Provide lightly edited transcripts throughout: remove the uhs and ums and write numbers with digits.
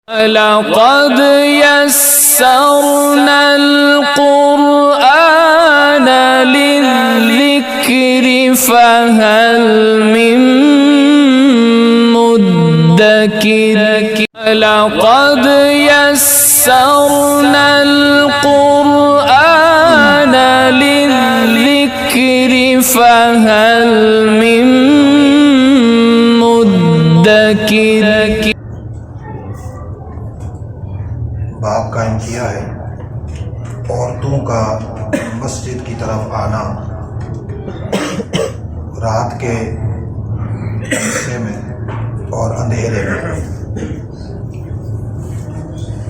لقد يسرنا القرآن للذكر فهل من مدكر لقد يسرنا القرآن للذكر فهل من مدكر باب قائم کیا ہے عورتوں کا مسجد کی طرف آنا رات کے حصے میں اور اندھیرے میں،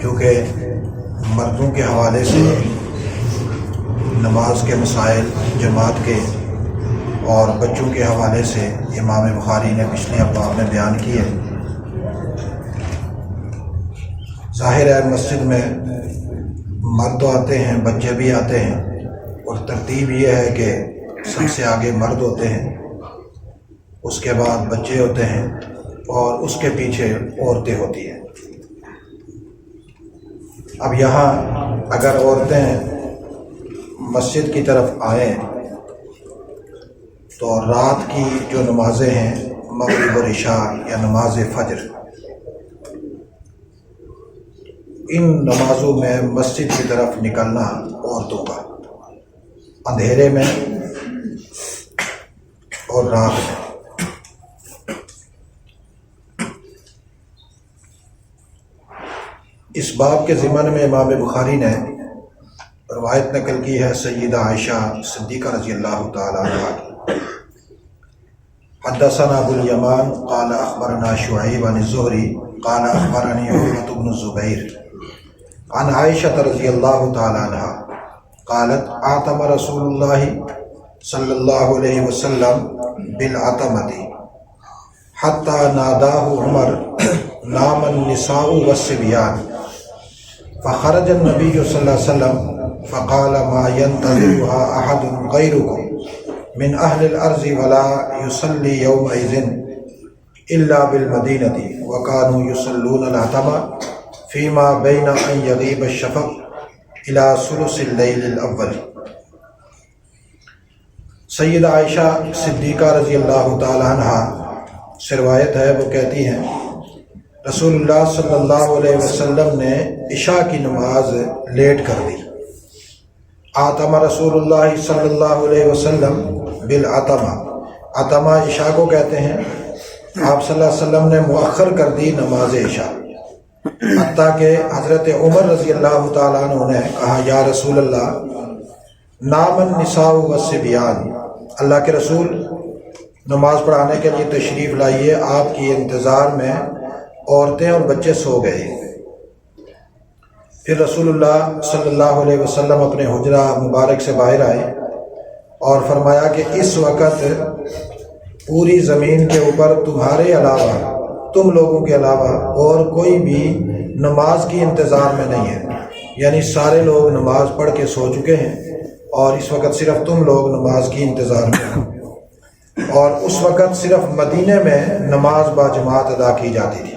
چونکہ مردوں کے حوالے سے نماز کے مسائل جماعت کے اور بچوں کے حوالے سے امام بخاری نے پچھلے ابواب میں بیان کیے۔ ظاہر ہے مسجد میں مرد آتے ہیں، بچے بھی آتے ہیں، اور ترتیب یہ ہے کہ سب سے آگے مرد ہوتے ہیں، اس کے بعد بچے ہوتے ہیں، اور اس کے پیچھے عورتیں ہوتی ہیں۔ اب یہاں اگر عورتیں مسجد کی طرف آئیں تو رات کی جو نمازیں ہیں مغرب اور عشاء یا نماز فجر، ان نمازوں میں مسجد کی طرف نکلنا عورتوں کا اندھیرے میں اور رات میں۔ اس باب کے ضمن میں امام بخاری نے روایت نقل کی ہے سیدہ عائشہ صدیقہ رضی اللہ تعالی عنہا کی۔ حدثنا ابو الیمان قال اخبرنا شعیب عن الزہری قال اخبرنی عروۃ بن الزبیر عن عائشہ رضی اللہ تعالی عنہا قالت اعتم رسول اللہ صلی اللہ علیہ وسلم بالعتمۃ حتی ناداہ عمر نام النساء والصبیان فخرج النبی صلی اللہ علیہ وسلم فقال ما ينتظرها احد غیرکم من اہل الارض ولا يصلی یومئذ الا بالمدینۃ وكانوا يصلون العتمہ فیما بین ان یغیب الشفق الی ثلث اللیل الاول۔ سیدہ عائشہ صدیقہ رضی اللہ تعالی عنہا سے روایت ہے، وہ کہتی ہیں رسول اللہ صلی اللہ علیہ وسلم نے عشاء کی نماز لیٹ کر دی۔ آتم رسول اللہ صلی اللہ علیہ وسلم بالعتمہ، عتمہ عشاء کو کہتے ہیں۔ آپ صلی اللہ علیہ وسلم نے مؤخر کر دی نماز عشاء، حتیٰ کہ حضرت عمر رضی اللہ تعالیٰ عنہ نے کہا یا رسول اللہ نام النساء والصبیان، اللہ کے رسول نماز پڑھانے کے لیے تشریف لائیے، آپ کی انتظار میں عورتیں اور بچے سو گئے۔ پھر رسول اللہ صلی اللہ علیہ وسلم اپنے حجرہ مبارک سے باہر آئے اور فرمایا کہ اس وقت پوری زمین کے اوپر تمہارے علاوہ، تم لوگوں کے علاوہ اور کوئی بھی نماز کی انتظار میں نہیں ہے، یعنی سارے لوگ نماز پڑھ کے سو چکے ہیں اور اس وقت صرف تم لوگ نماز کی انتظار میں ہیں۔ اور اس وقت صرف مدینے میں نماز با جماعت ادا کی جاتی تھی،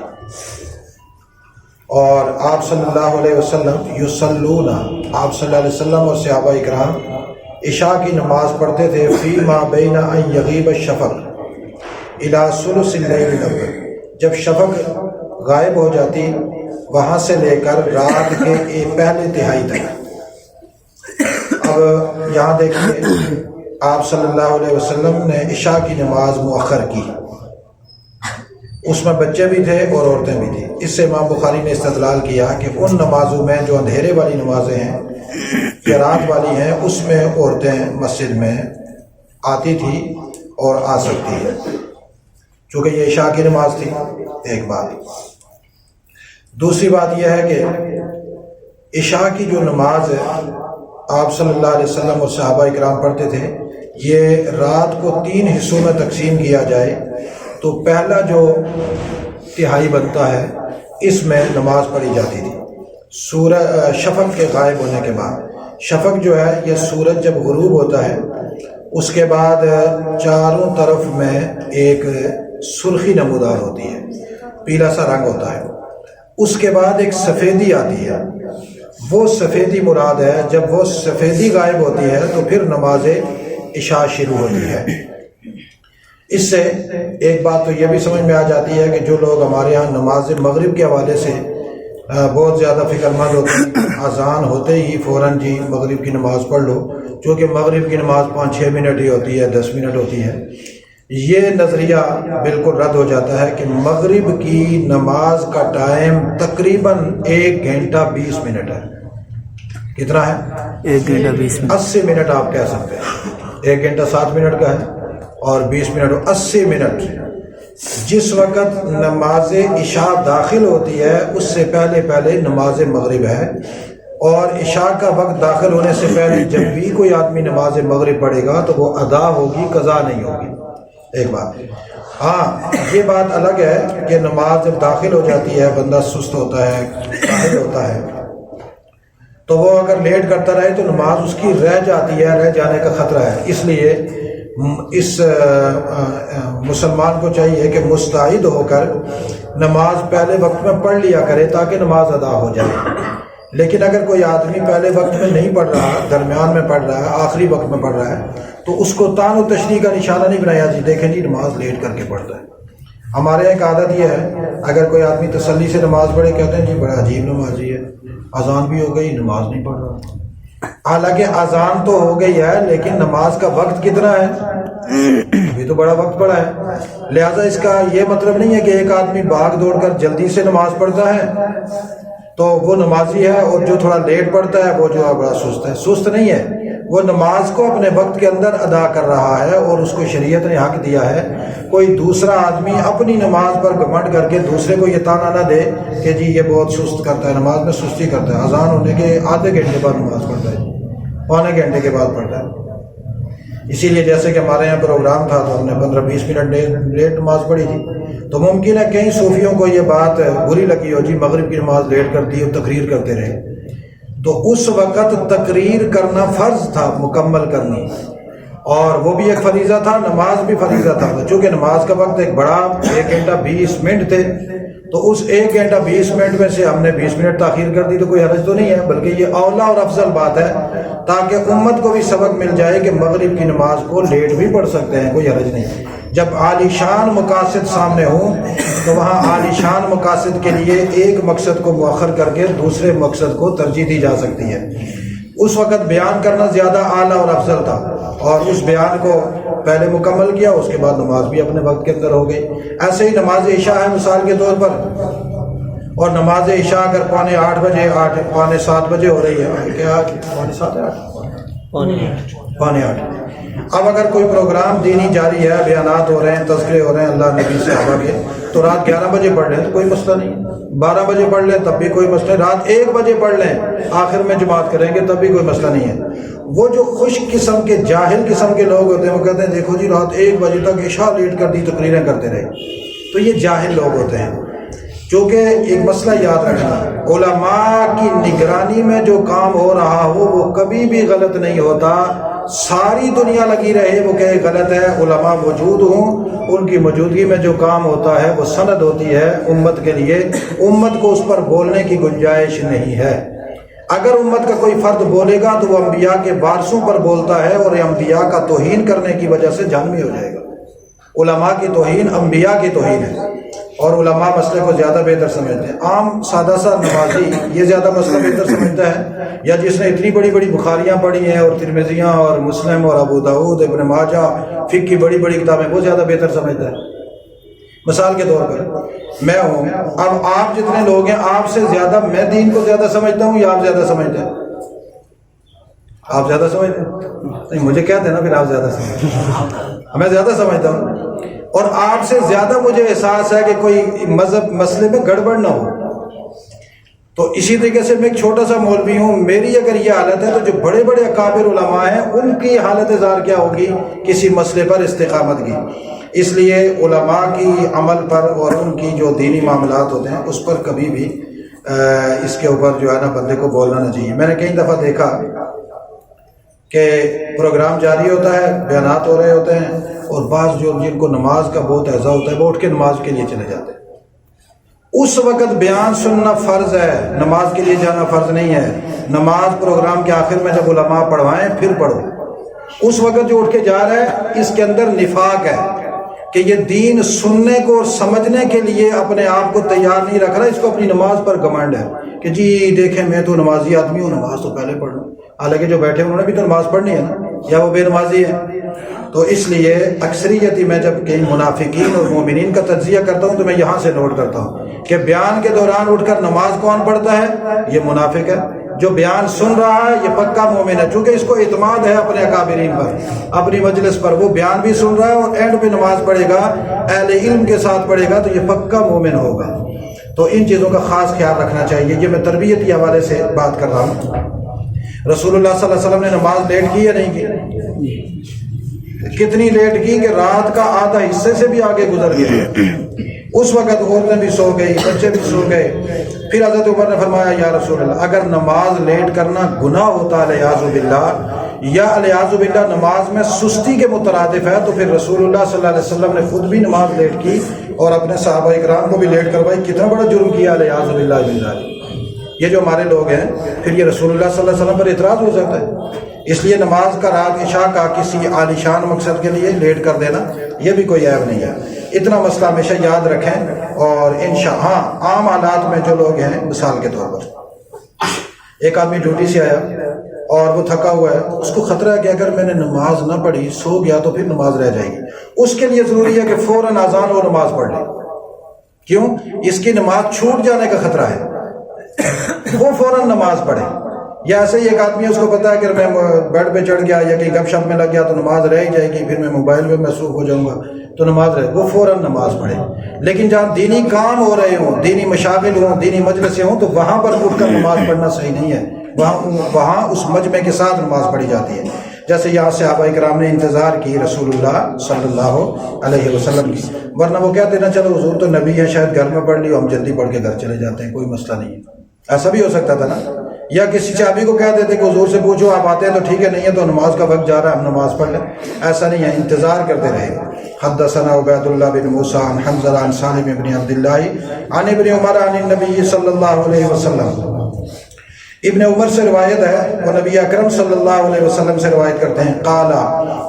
اور آپ صلی اللہ علیہ وسلم یصلون، آپ صلی اللہ علیہ وسلم اور صحابہ اکرام عشاء کی نماز پڑھتے تھے فیما بین ان یغیب الشفق الی ثلث اللیل الاول، جب شفق غائب ہو جاتی وہاں سے لے کر رات کے پہلے تہائی تک۔ اب یہاں دیکھیے آپ صلی اللہ علیہ وسلم نے عشاء کی نماز مؤخر کی، اس میں بچے بھی تھے اور عورتیں بھی تھیں۔ اس سے امام بخاری نے استدلال کیا کہ ان نمازوں میں جو اندھیرے والی نمازیں ہیں یا رات والی ہیں، اس میں عورتیں مسجد میں آتی تھی اور آ سکتی ہیں، چونکہ یہ عشاء کی نماز تھی۔ ایک بات۔ دوسری بات یہ ہے کہ عشاء کی جو نماز ہے آپ صلی اللہ علیہ وسلم اور صحابہ اکرام پڑھتے تھے، یہ رات کو 3 حصوں میں تقسیم کیا جائے تو پہلا جو تہائی بنتا ہے اس میں نماز پڑھی جاتی تھی شفق کے غائب ہونے کے بعد۔ شفق جو ہے یہ سورج جب غروب ہوتا ہے اس کے بعد چاروں طرف میں ایک سرخی نمودار ہوتی ہے، پیلا سا رنگ ہوتا ہے، اس کے بعد ایک سفیدی آتی ہے، وہ سفیدی مراد ہے۔ جب وہ سفیدی غائب ہوتی ہے تو پھر نماز عشاء شروع ہوتی ہے۔ اس سے ایک بات تو یہ بھی سمجھ میں آ جاتی ہے کہ جو لوگ ہمارے ہاں نماز مغرب کے حوالے سے بہت زیادہ فکر مند ہوتے ہیں، اذان ہوتے ہی فوراً جی مغرب کی نماز پڑھ لو، چونکہ مغرب کی نماز 5-6 منٹ ہی ہوتی ہے، 10 منٹ ہوتی ہے، یہ نظریہ بالکل رد ہو جاتا ہے کہ مغرب کی نماز کا ٹائم تقریباً 1 گھنٹہ 20 منٹ ہے۔ کتنا ہے؟ 1 گھنٹہ 20 منٹ، 80 منٹ آپ کہہ سکتے ہیں۔ 1 گھنٹہ 7 منٹ کا ہے اور 20 منٹ 80 منٹ۔ جس وقت نماز عشاء داخل ہوتی ہے اس سے پہلے نماز مغرب ہے، اور عشاء کا وقت داخل ہونے سے پہلے جب بھی کوئی آدمی نماز مغرب پڑھے گا تو وہ ادا ہوگی، قضا نہیں ہوگی۔ ایک بات، ہاں یہ بات الگ ہے کہ نماز جب داخل ہو جاتی ہے، بندہ سست ہوتا ہے، کاہل ہوتا ہے، تو وہ اگر لیٹ کرتا رہے تو نماز اس کی رہ جاتی ہے، رہ جانے کا خطرہ ہے۔ اس لیے اس مسلمان کو چاہیے کہ مستعد ہو کر نماز پہلے وقت میں پڑھ لیا کرے تاکہ نماز ادا ہو جائے۔ لیکن اگر کوئی آدمی پہلے وقت میں نہیں پڑھ رہا، درمیان میں پڑھ رہا ہے، آخری وقت میں پڑھ رہا ہے، تو اس کو تان و تشریح کا نشانہ نہیں بنایا جی دیکھیں جی نماز لیٹ کر کے پڑھتا ہے۔ ہمارے یہاں ایک عادت یہ ہے، اگر کوئی آدمی تسلی سے نماز پڑھے کہتے ہیں جی بڑا عجیب نمازی ہے، اذان بھی ہو گئی نماز نہیں پڑھ رہا۔ حالانکہ اذان تو ہو گئی ہے لیکن نماز کا وقت کتنا ہے؟ ابھی تو بڑا وقت پڑا ہے۔ لہٰذا اس کا یہ مطلب نہیں ہے کہ ایک آدمی بھاگ دوڑ کر جلدی سے نماز پڑھتا ہے تو وہ نمازی ہے، اور جو تھوڑا لیٹ پڑھتا ہے وہ جو ہے بڑا سست ہے۔ سست نہیں ہے، وہ نماز کو اپنے وقت کے اندر ادا کر رہا ہے اور اس کو شریعت نے حق دیا ہے۔ کوئی دوسرا آدمی اپنی نماز پر گھمنڈ کر کے دوسرے کو یہ تانا نہ دے کہ جی یہ بہت سست کرتا ہے، نماز میں سستی کرتا ہے، اذان ہونے کے آدھے گھنٹے بعد نماز پڑھتا ہے، پونے گھنٹے کے بعد پڑھتا ہے۔ اسی لیے جیسے کہ ہمارے یہاں پروگرام تھا تو ہم نے 15-20 منٹ لیٹ نماز پڑھی تھی، تو ممکن ہے کئی صوفیوں کو یہ بات بری لگی ہو جی مغرب کی نماز لیٹ کر دی اور تقریر کرتے رہے، تو اس وقت تقریر کرنا فرض تھا، مکمل کرنی، اور وہ بھی ایک فریضہ تھا، نماز بھی فریضہ تھا۔ چونکہ نماز کا وقت ایک بڑا 1 گھنٹہ 20 منٹ تھے، تو اس 1 گھنٹہ 20 منٹ میں سے ہم نے 20 منٹ تاخیر کر دی تو کوئی حرج تو نہیں ہے، بلکہ یہ اولا اور افضل بات ہے تاکہ امت کو بھی سبق مل جائے کہ مغرب کی نماز کو لیٹ بھی پڑھ سکتے ہیں، کوئی حرج نہیں۔ جب عالی شان مقاصد سامنے ہوں تو وہاں عالی شان مقاصد کے لیے ایک مقصد کو مؤخر کر کے دوسرے مقصد کو ترجیح دی جا سکتی ہے۔ اس وقت بیان کرنا زیادہ اعلیٰ اور افضل تھا، اور اس بیان کو پہلے مکمل کیا، اس کے بعد نماز بھی اپنے وقت کے اندر ہو گئی۔ ایسے ہی نماز عشاء ہے مثال کے طور پر، اور نماز عشاء اگر 7:45 بجے 7:15 بجے ہو رہی ہے، کیا 7:45 اب اگر کوئی پروگرام دینی جاری ہے، بیانات ہو رہے ہیں، تذکرے ہو رہے ہیں اللہ نبی صحابہ کے، تو رات 11 بجے پڑھ لیں تو کوئی مسئلہ نہیں، 12 بجے پڑھ لیں تب بھی کوئی مسئلہ نہیں، رات 1 بجے پڑھ لیں آخر میں جماعت کریں گے تب بھی کوئی مسئلہ نہیں ہے۔ وہ جو خشک قسم کے جاہل قسم کے لوگ ہوتے ہیں وہ کہتے ہیں دیکھو جی رات 1 بجے تک عشاء لیٹ کر دی، تقریریں کرتے رہے، تو یہ جاہل لوگ ہوتے ہیں۔ چونکہ ایک مسئلہ یاد رکھنا، علماء کی نگرانی میں جو کام ہو رہا ہو وہ کبھی بھی غلط نہیں ہوتا، ساری دنیا لگی رہے وہ کہے غلط ہے، علماء موجود ہوں، ان کی موجودگی میں جو کام ہوتا ہے وہ سند ہوتی ہے امت کے لیے، امت کو اس پر بولنے کی گنجائش نہیں ہے۔ اگر امت کا کوئی فرد بولے گا تو وہ انبیاء کے وارثوں پر بولتا ہے، اور یہ انبیاء کا توہین کرنے کی وجہ سے جہنمی ہو جائے گا۔ علماء کی توہین انبیاء کی توہین ہے، اور علماء مسئلے کو زیادہ بہتر سمجھتے ہیں۔ عام سادہ سا نمازی یہ زیادہ مسئلہ بہتر سمجھتا ہے، یا جس نے اتنی بڑی بڑی بخاریاں پڑھی ہیں اور ترمذیاں اور مسلم اور ابو داؤد، ابن ماجہ، فقہ کی بڑی بڑی کتابیں، وہ زیادہ بہتر سمجھتا ہے۔ مثال کے طور پر میں ہوں، اب آپ جتنے لوگ ہیں آپ سے زیادہ میں دین کو زیادہ سمجھتا ہوں یا آپ زیادہ سمجھتے ہیں؟ آپ زیادہ سمجھتے ہیں؟ نہیں، مجھے کہتے ہیں نا پھر آپ زیادہ سمجھتے ہیں، میں زیادہ سمجھتا ہوں، اور آپ سے زیادہ مجھے احساس ہے کہ کوئی مذہب مسئلے میں گڑبڑ نہ ہو۔ تو اسی طریقے سے میں ایک چھوٹا سا مولوی ہوں، میری اگر یہ حالت ہے تو جو بڑے بڑے اکابر علماء ہیں ان کی حالت ظاہر کیا ہوگی کسی مسئلے پر استقامت کی۔ اس لیے علماء کی عمل پر اور ان کی جو دینی معاملات ہوتے ہیں اس پر کبھی بھی اس کے اوپر جو ہے نا بندے کو بولنا نہ چاہیے۔ میں نے کئی دفعہ دیکھا کہ پروگرام جاری ہوتا ہے، بیانات ہو رہے ہوتے ہیں، اور بعض جو جن کو نماز کا بہت اعزاز ہوتا ہے وہ اٹھ کے نماز کے لیے چلے جاتے ہیں، اس وقت بیان سننا فرض ہے، نماز کے لیے جانا فرض نہیں ہے۔ نماز پروگرام کے آخر میں جب علماء پڑھوائیں پھر پڑھو۔ اس وقت جو اٹھ کے جا رہا ہے اس کے اندر نفاق ہے کہ یہ دین سننے کو اور سمجھنے کے لیے اپنے آپ کو تیار نہیں رکھ رہا، اس کو اپنی نماز پر گھمنڈ ہے کہ جی دیکھیں میں تو نمازی آدمی ہوں، نماز تو پہلے پڑھ لوں۔ حالانکہ جو بیٹھے انہوں نے بھی تو نماز پڑھنی ہے نا، یا وہ بے نمازی ہے؟ تو اس لیے اکثریتی میں جب کئی منافقین اور مومنین کا تجزیہ کرتا ہوں تو میں یہاں سے نوٹ کرتا ہوں کہ بیان کے دوران اٹھ کر نماز کون پڑھتا ہے؟ یہ منافق ہے۔ جو بیان سن رہا ہے یہ پکا مومن ہے، چونکہ اس کو اعتماد ہے اپنے اکابرین پر، اپنی مجلس پر۔ وہ بیان بھی سن رہا ہے اور اینڈ پہ نماز پڑھے گا، اہل علم کے ساتھ پڑھے گا، تو یہ پکا مومن ہوگا۔ تو ان چیزوں کا خاص خیال رکھنا چاہیے۔ یہ میں تربیت کے حوالے سے بات کر رہا ہوں۔ رسول اللہ صلی اللہ علیہ وسلم نے نماز لیٹ کی یا نہیں کی؟ کتنی لیٹ کی کہ رات کا آدھا حصے سے بھی آگے گزر گیا۔ اس وقت عورتیں بھی سو گئی، بچے بھی سو گئے۔ پھر حضرت عمر نے فرمایا یا رسول اللہ اگر نماز لیٹ کرنا گناہ ہوتا علیاذ باللہ یا علیاذ باللہ نماز میں سستی کے مترادف ہے تو پھر رسول اللہ صلی اللہ علیہ وسلم نے خود بھی نماز لیٹ کی اور اپنے صحابہ اکرام کو بھی لیٹ کروائی۔ کتنا بڑا جرم کیا علیاذ باللہ۔ یہ جو ہمارے لوگ ہیں پھر یہ رسول اللہ صلی اللہ علیہ وسلم پر اعتراض ہو سکتا ہے۔ اس لیے نماز کا رات عشاء کا کسی عالیشان مقصد کے لیے لیٹ کر دینا یہ بھی کوئی عیب نہیں ہے۔ اتنا مسئلہ ہمیشہ یاد رکھیں۔ اور ہاں عام حالات میں جو لوگ ہیں، مثال کے طور پر ایک آدمی ڈیوٹی سے آیا اور وہ تھکا ہوا ہے، اس کو خطرہ ہے کہ اگر میں نے نماز نہ پڑھی سو گیا تو پھر نماز رہ جائے گی۔ اس کے لیے ضروری ہے کہ فوراً اذان اور نماز پڑھ لے۔ کیوں؟ اس کی نماز چھوٹ جانے کا خطرہ ہے، وہ فوراً نماز پڑھے۔ یا ایسے ہی ایک آدمی اس کو پتا ہے کہ میں بیڈ پہ چڑھ گیا یا کہیں گپ شپ میں لگ گیا تو نماز رہ ہی جائے گی، پھر میں موبائل پہ مصروف ہو جاؤں گا تو نماز رہے، وہ فوراً نماز پڑھے۔ لیکن جہاں دینی کام ہو رہے ہوں، دینی مشاغل ہوں، دینی مجلسیں ہوں تو وہاں پر اٹھ کر نماز پڑھنا صحیح نہیں ہے۔ وہاں اس مجمع کے ساتھ نماز پڑھی جاتی ہے۔ جیسے یہاں صحابہ کرام نے انتظار کی رسول اللہ صلی اللہ علیہ وسلم کی، ورنہ وہ کہتے نا چلو حضور تو نبی ہے، شاید گھر میں پڑھ لی، ہم جلدی پڑھ کے گھر چلے جاتے ہیں، کوئی مسئلہ نہیں ہے۔ ایسا بھی ہو سکتا تھا نا۔ یا کسی صحابی کو کہہ دیتے کہ حضور سے پوچھو آپ آتے ہیں تو ٹھیک ہے، نہیں ہے تو نماز کا وقت جا رہا ہے ہم نماز پڑھ لیں۔ ایسا نہیں ہے، انتظار کرتے رہے۔ حدثنا عبید اللہ بن موسیٰ عن حنظلہ عن سالم بن عبداللہ عن ابن عمر عن النبی صلی اللہ علیہ وسلم۔ ابن عمر سے روایت ہے، وہ نبی اکرم صلی اللہ علیہ وسلم سے روایت کرتے ہیں، قال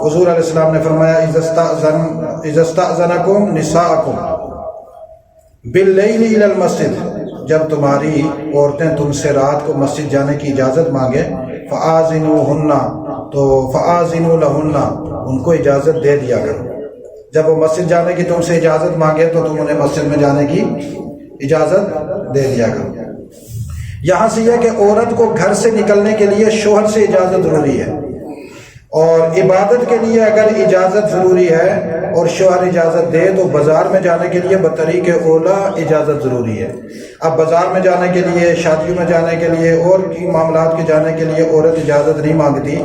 حضور علیہ السلام نے فرمایا اذا استأذنکم نساءکم باللیل الی المسجد، جب تمہاری عورتیں تم سے رات کو مسجد جانے کی اجازت مانگیں، فآذنوہن، تو فآذنوا لہن، ان کو اجازت دے دیا کرو۔ جب وہ مسجد جانے کی تم سے اجازت مانگے تو تم انہیں مسجد میں جانے کی اجازت دے دیا کرو۔ یہاں سے یہ کہ عورت کو گھر سے نکلنے کے لیے شوہر سے اجازت ضروری ہے، اور عبادت کے لیے اگر اجازت ضروری ہے اور شوہر اجازت دے تو بازار میں جانے کے لیے بطریق اولا اجازت ضروری ہے۔ اب بازار میں جانے کے لیے، شادیوں میں جانے کے لیے اور کی معاملات کے جانے کے لیے عورت اجازت نہیں مانگتی،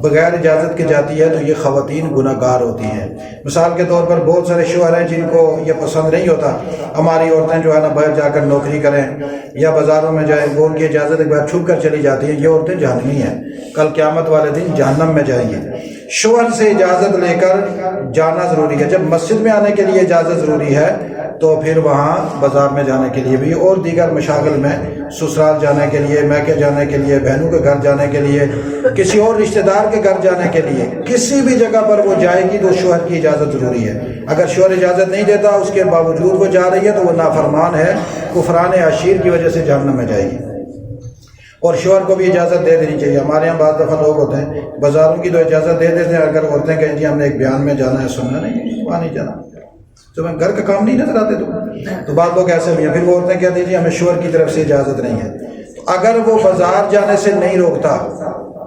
بغیر اجازت کے جاتی ہے تو یہ خواتین گناہ گار ہوتی ہیں۔ مثال کے طور پر بہت سارے شوہر ہیں جن کو یہ پسند نہیں ہوتا ہماری عورتیں جو ہے نا باہر جا کر نوکری کریں یا بازاروں میں جائیں، وہ ان کی اجازت ایک بار چھپ کر چلی جاتی ہیں، یہ عورتیں جہنمی ہیں، کل قیامت والے دن جہنم میں جائیں گی۔ شوہر سے اجازت لے کر جانا ضروری ہے۔ جب مسجد میں آنے کے لیے اجازت ضروری ہے تو پھر وہاں بازار میں جانے کے لیے بھی اور دیگر مشاغل میں، سسرال جانے کے لیے، میکے جانے کے لیے، بہنوں کے گھر جانے کے لیے، کسی اور رشتہ دار کے گھر جانے کے لیے، کسی بھی جگہ پر وہ جائے گی تو شوہر کی اجازت ضروری ہے۔ اگر شوہر اجازت نہیں دیتا اس کے باوجود وہ جا رہی ہے تو وہ نافرمان ہے، کفران عشیر کی وجہ سے جہنم میں جائے گی۔ اور شوہر کو بھی اجازت دے دینی چاہیے۔ ہمارے یہاں بعض دفعہ لوگ ہوتے ہیں بازاروں کی تو اجازت دے دیتے ہیں، اگر عورتیں کہیں جی ہم نے ایک بیان میں جانا ہے، سننا نہیں، وہاں نہیں جانا، تو میں گھر کا کام نہیں نظر آتے تو بعض لوگ ایسے بھی ہیں، پھر وہ عورتیں کہتی ہیں جی ہمیں شوہر کی طرف سے اجازت نہیں ہے۔ اگر وہ بازار جانے سے نہیں روکتا،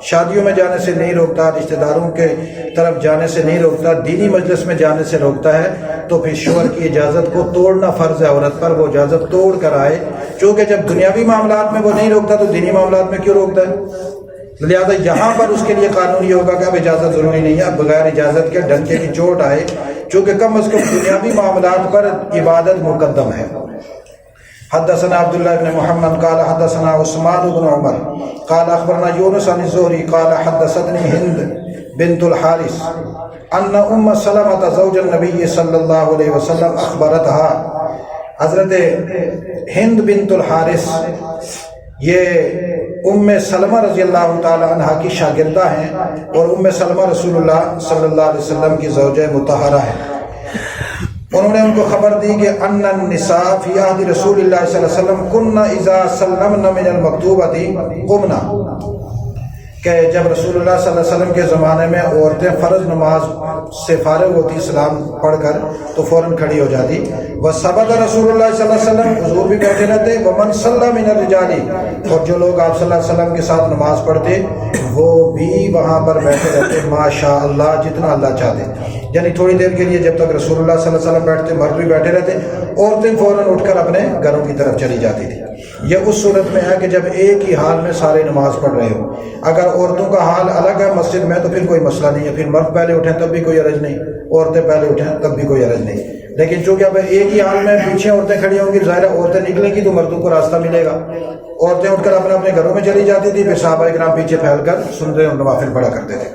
شادیوں میں جانے سے نہیں روکتا، رشتہ داروں کے طرف جانے سے نہیں روکتا، دینی مجلس میں جانے سے روکتا ہے تو پھر شوہر کی اجازت کو توڑنا فرض ہے عورت پر، وہ اجازت توڑ کر آئے، چونکہ جب دنیاوی معاملات میں وہ نہیں روکتا تو دینی معاملات میں کیوں روکتا ہے؟ لہٰذا یہاں پر اس کے لیے قانونی ہوگا کہ اب اجازت ضروری نہیں ہے، اب بغیر اجازت کے ڈنکے کی چوٹ آئے، چونکہ کم از کم دنیاوی معاملات پر عبادت مقدم ہے۔ حدثنا عبداللہ بن محمد قال حدثنا عثمان بن عمر قال اخبرنا یونس عن الزہری قال حدثتنی ہند بنت الحارث ان ام سلمة زوج النبی صلی اللہ علیہ وسلم اخبرتها حضرت ہند بنت الحارث یہ ام سلمہ رضی اللہ تعالی عنہ کی شاگردہ ہیں، اور ام سلمہ رسول اللہ صلی اللہ علیہ وسلم کی زوجہ مطہرہ ہیں۔ انہوں نے ان کو خبر دی کہ ان النساء فی عہد رسول اللہ صلی اللہ علیہ وسلم کن اذا سلمن من المکتوبۃ قمنا، کہ جب رسول اللہ صلی اللہ علیہ وسلم کے زمانے میں عورتیں فرض نماز سے فارغ ہوتی سلام پڑھ کر تو فوراً کھڑی ہو جاتی۔ وثبت رسول اللہ صلی اللہ علیہ وسلم، حضور بھی بیٹھے رہتے، ومن صلی من الرجال، اور جو لوگ آپ صلی اللہ علیہ وسلم کے ساتھ نماز پڑھتے وہ بھی وہاں پر بیٹھے رہتے ماشاء اللہ، جتنا اللہ چاہتے، یعنی تھوڑی دیر کے لیے جب تک رسول اللہ صلی اللہ علیہ وسلم بیٹھتے مرد بھی بیٹھے رہتے، عورتیں فوراً اٹھ کر اپنے گھروں کی طرف چلی جاتی تھی۔ یہ اس صورت میں ہے کہ جب ایک ہی حال میں سارے نماز پڑھ رہے ہو۔ اگر عورتوں کا حال الگ ہے مسجد میں تو پھر کوئی مسئلہ نہیں ہے، پھر مرد پہلے اٹھیں تب بھی کوئی حرج نہیں، عورتیں پہلے اٹھیں تب بھی کوئی حرج نہیں۔ لیکن چونکہ اب ایک ہی حال میں پیچھے عورتیں کھڑی ہوں گی، ظاہر ہے عورتیں نکلیں گی تو مردوں کو راستہ ملے گا، عورتیں اٹھ کر اپنے اپنے گھروں میں چلی جاتی تھی، پھر صحابہ کرام پیچھے پھیل کر سنتے اور نوافل پڑھا کرتے تھے۔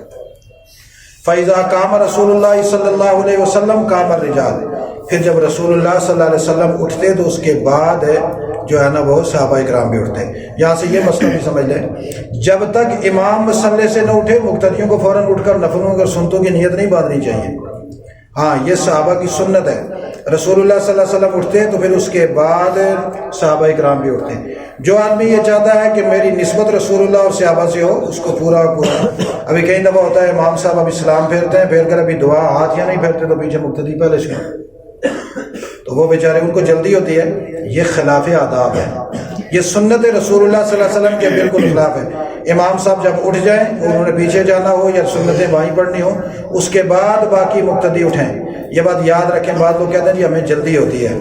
فَإِذَا قَامَ رَسُولُ اللَّهِ صلی اللہ علیہ وسلم قَامَ الرِّجَالُ، پھر جب رسول اللہ صلی اللہ علیہ وسلم اٹھتے تو اس کے بعد جو ہے نا وہ صحابہ کرام بھی اٹھتے۔ یہاں سے یہ مسئلہ بھی سمجھ لیں، جب تک امام مصلی سے نہ اٹھے مقتدیوں کو فوراً اٹھ کر نفلوں اور سنتوں کی نیت نہیں باندھنی چاہیے۔ ہاں یہ صحابہ کی سنت ہے، رسول اللہ صلی اللہ علیہ وسلم اٹھتے تو پھر اس کے بعد صحابہ کرام بھی اٹھتے۔ جو آدمی یہ چاہتا ہے کہ میری نسبت رسول اللہ اور صحابہ سے ہو اس کو پورا ابھی کئی دفعہ ہوتا ہے امام صاحب ابھی سلام پھیرتے ہیں، پھیر کر ابھی دعا ہاتھ یا نہیں پھیرتے تو پیچھے مقتدی پہلے سے، تو وہ بیچارے ان کو جلدی ہوتی ہے، یہ خلاف آداب ہے، یہ سنت رسول اللہ صلی اللہ علیہ وسلم کے بالکل خلاف ہے۔ امام صاحب جب اٹھ جائیں انہوں نے پیچھے جانا ہو یا سنتیں وہیں پڑھنی ہو، اس کے بعد باقی مقتدی اٹھیں۔ یہ بات یاد رکھیں، بعض لوگ کہتے ہیں جی ہمیں جلدی ہوتی ہے۔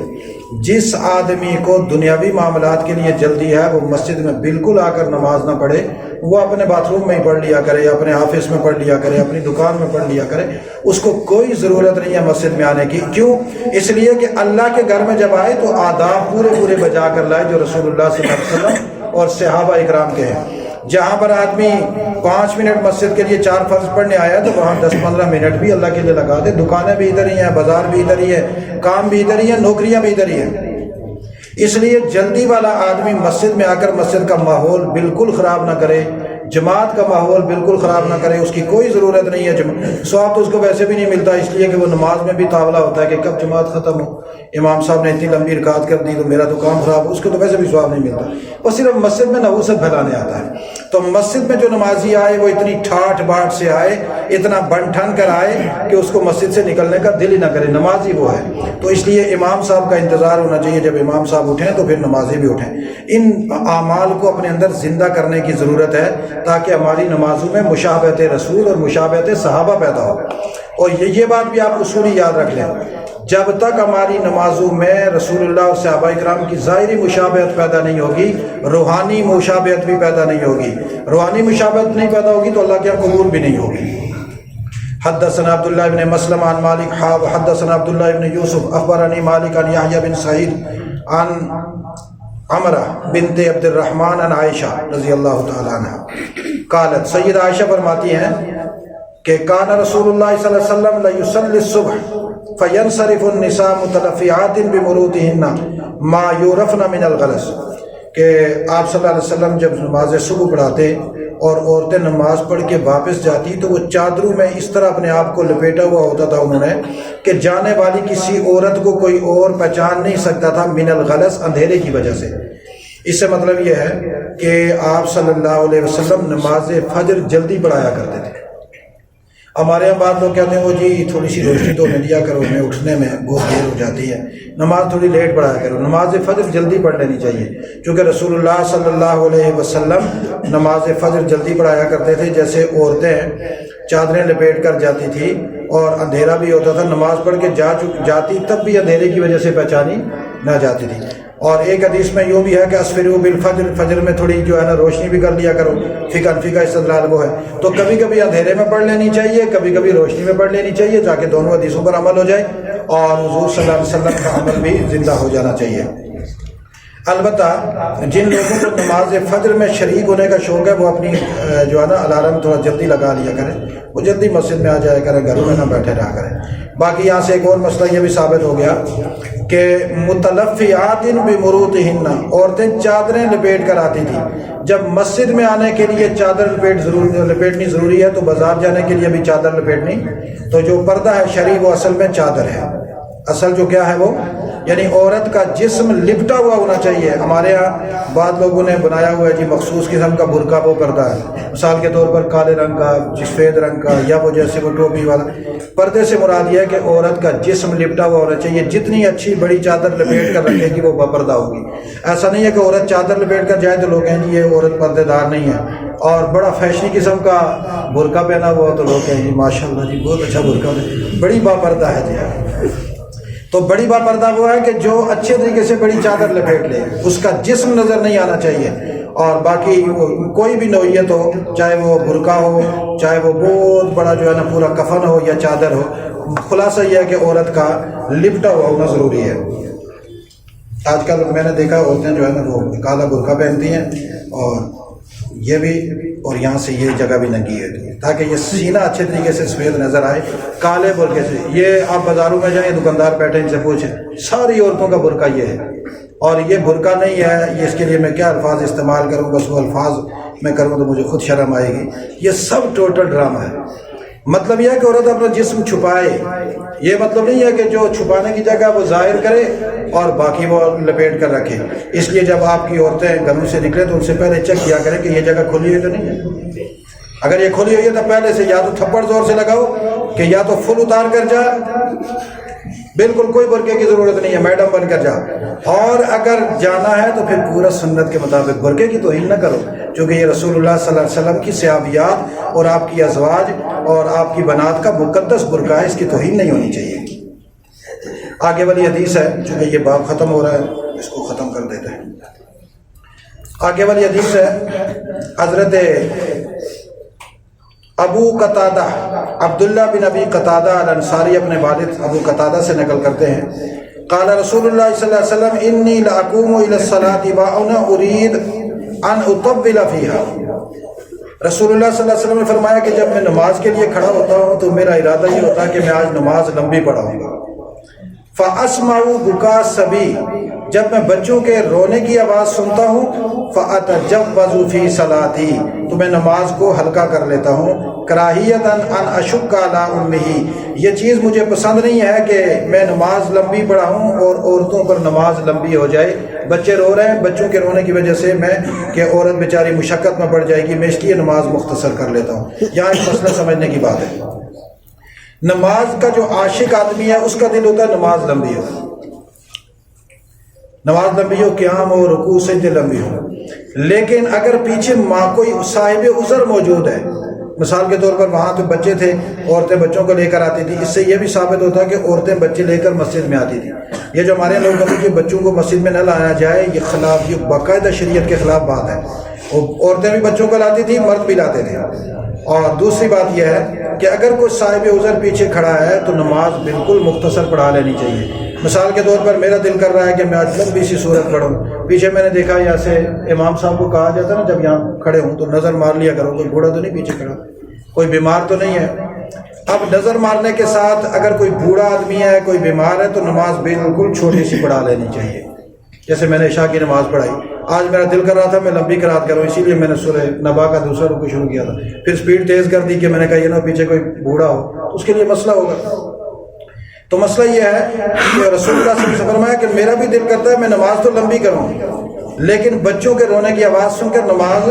جس آدمی کو دنیاوی معاملات کے لیے جلدی ہے وہ مسجد میں بالکل آ کر نماز نہ پڑھے، وہ اپنے باتھ روم میں ہی پڑھ لیا کرے، اپنے آفس میں پڑھ لیا کرے، اپنی دکان میں پڑھ لیا کرے، اس کو کوئی ضرورت نہیں ہے مسجد میں آنے کی۔ کیوں؟ اس لیے کہ اللہ کے گھر میں جب آئے تو آداب پورے پورے بجا کر لائے جو رسول اللہ صلی اللہ علیہ وسلم اور صحابہ اکرام کے ہیں۔ جہاں پر آدمی 5 منٹ مسجد کے لیے 4 فرض پڑھنے آیا تو وہاں 10-15 منٹ بھی اللہ کے لیے لگا دے۔ دکانیں بھی ادھر ہی ہیں، بازار بھی ادھر ہی ہے، کام بھی ادھر ہی ہے، نوکریاں بھی ادھر ہی ہیں۔ اس لیے جلدی والا آدمی مسجد میں آ کر مسجد کا ماحول بالکل خراب نہ کرے، جماعت کا ماحول بالکل خراب نہ کرے، اس کی کوئی ضرورت نہیں ہے۔ ثواب تو اس کو ویسے بھی نہیں ملتا، اس لیے کہ وہ نماز میں بھی تاولہ ہوتا ہے کہ کب جماعت ختم ہو، امام صاحب نے اتنی لمبی رکعت کر دی تو میرا تو کام خراب ہو، اس کو تو ویسے بھی ثواب نہیں ملتا، وہ صرف مسجد میں نحوست پھیلانے آتا ہے۔ تو مسجد میں جو نمازی آئے وہ اتنی ٹھاٹ باٹ سے آئے، اتنا بن ٹھن کر آئے کہ اس کو مسجد سے نکلنے کا دل ہی نہ کرے، نمازی وہ ہے۔ تو اس لیے امام صاحب کا انتظار ہونا چاہیے، جب امام صاحب اٹھیں تو پھر نمازی بھی اٹھیں۔ ان اعمال کو اپنے اندر زندہ کرنے کی ضرورت ہے تاکہ ہماری نمازوں میں مشابہت رسول اور مشابہت صحابہ پیدا ہو۔ اور یہ بات بھی آپ اصولی یاد رکھ لیں، جب تک ہماری نمازوں میں رسول اللہ اور صحابہ اکرام کی ظاہری مشابہت پیدا نہیں ہوگی، روحانی مشابہت بھی پیدا نہیں ہوگی۔ روحانی مشابہت نہیں پیدا ہوگی تو اللہ کے یہاں قبول بھی نہیں ہوگی۔ حدثنا عبداللہ بن مسلم عن مالک حدثنا عبداللہ بن یوسف اخبرنی مالک عن یحیی بن سعید عن عمرہ بنت عبد الرحمن عن عائشہ رضی اللہ تعالی عنہ قالت، سید عائشہ فرماتی ہیں کہ کان رسول اللہ صلی اللہ علیہ وسلم لیصلی الصبح فینصرف النساء متلفعات بمروطہن ما یعرفن من الغلس، کہ آپ صلی اللہ علیہ وسلم جب نماز صبح پڑھاتے اور عورتیں نماز پڑھ کے واپس جاتی تو وہ چادروں میں اس طرح اپنے آپ کو لپیٹا ہوا ہوتا تھا انہوں نے کہ جانے والی کسی عورت کو کوئی اور پہچان نہیں سکتا تھا، من الغلس، اندھیرے کی وجہ سے۔ اس سے مطلب یہ ہے کہ آپ صلی اللہ علیہ وسلم نماز فجر جلدی پڑھایا کرتے تھے۔ ہمارے یہاں بعض لوگ کہتے ہیں وہ جی تھوڑی سی روشنی تو ہمیں دیا کرو، ہمیں اٹھنے میں بہت دیر ہو جاتی ہے، نماز تھوڑی لیٹ پڑھایا کرو۔ نماز فجر جلدی پڑھ لینی چاہیے، چونکہ رسول اللہ صلی اللہ علیہ وسلم نماز فجر جلدی پڑھایا کرتے تھے۔ جیسے عورتیں چادریں لپیٹ کر جاتی تھی اور اندھیرا بھی ہوتا تھا، نماز پڑھ کے جاتی تب بھی اندھیرے کی وجہ سے پہچانی نہ جاتی تھی۔ اور ایک حدیث میں یوں بھی ہے کہ اسفروا بالفجر، فجر میں تھوڑی جو ہے نا روشنی بھی کر لیا کرو، فقہ استدلال وہ ہے۔ تو کبھی کبھی اندھیرے میں پڑھ لینی چاہیے، کبھی کبھی روشنی میں پڑھ لینی چاہیے، تاکہ دونوں حدیثوں پر عمل ہو جائے اور حضور صلی اللہ علیہ وسلم کا عمل بھی زندہ ہو جانا چاہیے۔ البتہ جن لوگوں کو نماز فجر میں شریک ہونے کا شوق ہے وہ اپنی جو ہے نا الارم تھوڑا جلدی لگا لیا کریں، وہ جلدی مسجد میں آ جایا کریں، گھروں میں نہ بیٹھے رہا کریں۔ باقی یہاں سے ایک اور مسئلہ یہ بھی ثابت ہو گیا کہ متلفیات بمروطہن، عورتیں چادریں لپیٹ کر آتی تھیں. جب مسجد میں آنے کے لیے چادر لپیٹنی ضروری ہے تو بازار جانے کے لیے بھی چادر لپیٹنی. تو جو پردہ ہے شرعی وہ اصل میں چادر ہے. اصل جو کیا ہے وہ یعنی عورت کا جسم لپٹا ہوا ہونا چاہیے. ہمارے ہاں بعض لوگوں نے بنایا ہوا ہے جی مخصوص قسم کا برقع وہ پردہ ہے، مثال کے طور پر کالے رنگ کا، سفید رنگ کا، یا وہ جیسے وہ ٹوپی والا. پردے سے مراد یہ ہے کہ عورت کا جسم لپٹا ہوا ہونا چاہیے. جتنی اچھی بڑی چادر لپیٹ کر رکھے گی وہ پردہ ہوگی. ایسا نہیں ہے کہ عورت چادر لپیٹ کر جائے تو لوگ کہیں گے یہ عورت پردے دار نہیں ہے، اور بڑا فیشنی قسم کا برقع پہنا ہوا ہو تو لوگ کہیں گے ماشاء اللہ جی بہت اچھا برقع ہے، بڑی با پردہ ہے جی. تو بڑی با پردہ وہ ہے کہ جو اچھے طریقے سے بڑی چادر لپیٹ لے، اس کا جسم نظر نہیں آنا چاہیے. اور باقی کوئی بھی نوعیت ہو، چاہے وہ برقع ہو، چاہے وہ بہت بڑا جو ہے نا پورا کفن ہو یا چادر ہو، خلاصہ یہ ہے کہ عورت کا لپٹا ہوا ہونا ضروری ہے. آج کل میں نے دیکھا عورتیں جو ہے نا وہ کالا برقع پہنتی ہیں اور یہ بھی، اور یہاں سے یہ جگہ بھی ننگی ہے تاکہ یہ سینہ اچھے طریقے سے سفید نظر آئے کالے برقعے سے. یہ آپ بازاروں میں جائیں دکاندار بیٹھے ان سے پوچھیں، ساری عورتوں کا برقع یہ ہے. اور یہ برقع نہیں ہے، یہ اس کے لیے میں کیا الفاظ استعمال کروں، بس وہ الفاظ میں کروں تو مجھے خود شرم آئے گی. یہ سب ٹوٹل ڈرامہ ہے. مطلب یہ ہے کہ عورت اپنا جسم چھپائے. یہ مطلب نہیں ہے کہ جو چھپانے کی جگہ وہ ظاہر کرے اور باقی وہ لپیٹ کر رکھے. اس لیے جب آپ کی عورتیں گھروں سے نکلے تو ان سے پہلے چیک کیا کریں کہ یہ جگہ کھلی ہوئی تو نہیں ہے. اگر یہ کھلی ہوئی ہے تو پہلے سے یا تو تھپڑ زور سے لگاؤ کہ یا تو فل اتار کر جا، بالکل کوئی برقعے کی ضرورت نہیں ہے، میڈم بن کر جا. اور اگر جانا ہے تو پھر پورا سنت کے مطابق برقعے کی توہین نہ کرو، چونکہ یہ رسول اللہ صلی اللہ علیہ وسلم کی صحابیات اور آپ کی ازواج اور آپ کی بنات کا مقدس برقع ہے، اس کی توہین نہیں ہونی چاہیے. آگے والی حدیث ہے، چونکہ یہ باب ختم ہو رہا ہے اس کو ختم کر دیتے ہیں. آگے والی حدیث ہے حضرت ابو قتادہ عبداللہ بن ابی قتادہ الانصاری اپنے والد ابو قتادہ سے نقل کرتے ہیں، قال رسول اللہ صلی اللہ علیہ وسلم انی لاقوم الی الصلاۃ وانا اريد ان اطول فیہا. رسول اللہ صلی اللہ علیہ وسلم نے فرمایا کہ جب میں نماز کے لیے کھڑا ہوتا ہوں تو میرا ارادہ یہ ہوتا ہے کہ میں آج نماز لمبی پڑھاؤں گا. فَأَسْمَعُ بُكَاءَ الصَّبِيِّ، جب میں بچوں کے رونے کی آواز سنتا ہوں، فَأَتَجَوَّزُ فِي صَلَاتِي، تو میں نماز کو ہلکا کر لیتا ہوں. کراہیۃً ان اشق علی امہ، یہ چیز مجھے پسند نہیں ہے کہ میں نماز لمبی پڑھاؤں اور عورتوں پر نماز لمبی ہو جائے. بچے رو رہے ہیں، بچوں کے رونے کی وجہ سے میں کہ عورت بیچاری مشقت میں پڑ جائے گی، میں اس لیے نماز مختصر کر لیتا ہوں. یہاں ایک مسئلہ سمجھنے کی بات ہے. نماز کا جو عاشق آدمی ہے اس کا دل ہوتا ہے نماز لمبی ہو، نماز لمبی ہو، قیام ہو، رکوع سجدے لمبی ہو. لیکن اگر پیچھے کوئی صاحب عذر موجود ہے، مثال کے طور پر وہاں تو بچے تھے، عورتیں بچوں کو لے کر آتی تھی، اس سے یہ بھی ثابت ہوتا ہے کہ عورتیں بچے لے کر مسجد میں آتی تھی. یہ جو ہمارے لوگ کہتے ہیں کہ بچوں کو مسجد میں نہ لایا جائے، یہ باقاعدہ شریعت کے خلاف بات ہے. عورتیں بھی بچوں کو لاتی تھی، مرد بھی لاتے تھے. اور دوسری بات یہ ہے کہ اگر کوئی صاحب عذر پیچھے کھڑا ہے تو نماز بالکل مختصر پڑھا لینی چاہیے. مثال کے طور پر میرا دل کر رہا ہے کہ میں آج لمبی سی صورت پڑھوں، پیچھے میں نے دیکھا یہاں سے امام صاحب کو کہا جاتا ہے نا جب یہاں کھڑے ہوں تو نظر مار لیا کرو کوئی بوڑھا تو نہیں پیچھے کھڑا، کوئی بیمار تو نہیں ہے. اب نظر مارنے کے ساتھ اگر کوئی بوڑھا آدمی ہے، کوئی بیمار ہے تو نماز بالکل چھوٹی سی پڑھا لینی چاہیے. جیسے میں نے عشاء کی نماز پڑھائی، آج میرا دل کر رہا تھا میں لمبی قرات کروں، اسی لیے میں نے سورہ نبا کا دوسرا رکوع شروع کیا تھا. پھر سپیڈ تیز کر دی کہ میں نے کہا یہ نا پیچھے کوئی بوڑھا ہو تو اس کے لیے مسئلہ ہوگا. تو مسئلہ یہ ہے کہ رسول اللہ صلی اللہ علیہ وسلم نے فرمایا کہ میرا بھی دل کرتا ہے میں نماز تو لمبی کروں، لیکن بچوں کے رونے کی آواز سن کر نماز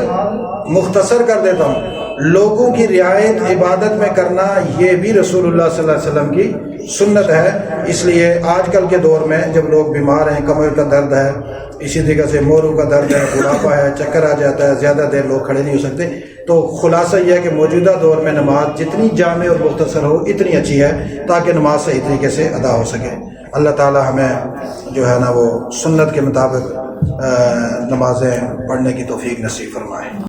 مختصر کر دیتا ہوں. لوگوں کی رعایت عبادت میں کرنا یہ بھی رسول اللہ صلی اللہ علیہ وسلم کی سنت ہے. اس لیے آج کل کے دور میں جب لوگ بیمار ہیں، کمر کا درد ہے، اسی طریقے سے موروں کا درد ہے، بڑھاپا ہے، چکر آ جاتا ہے، زیادہ دیر لوگ کھڑے نہیں ہو سکتے، تو خلاصہ یہ ہے کہ موجودہ دور میں نماز جتنی جامع اور مختصر ہو اتنی اچھی ہے تاکہ نماز صحیح طریقے سے ادا ہو سکے. اللہ تعالی ہمیں جو ہے نا وہ سنت کے مطابق نمازیں پڑھنے کی توفیق نصیب فرمائے.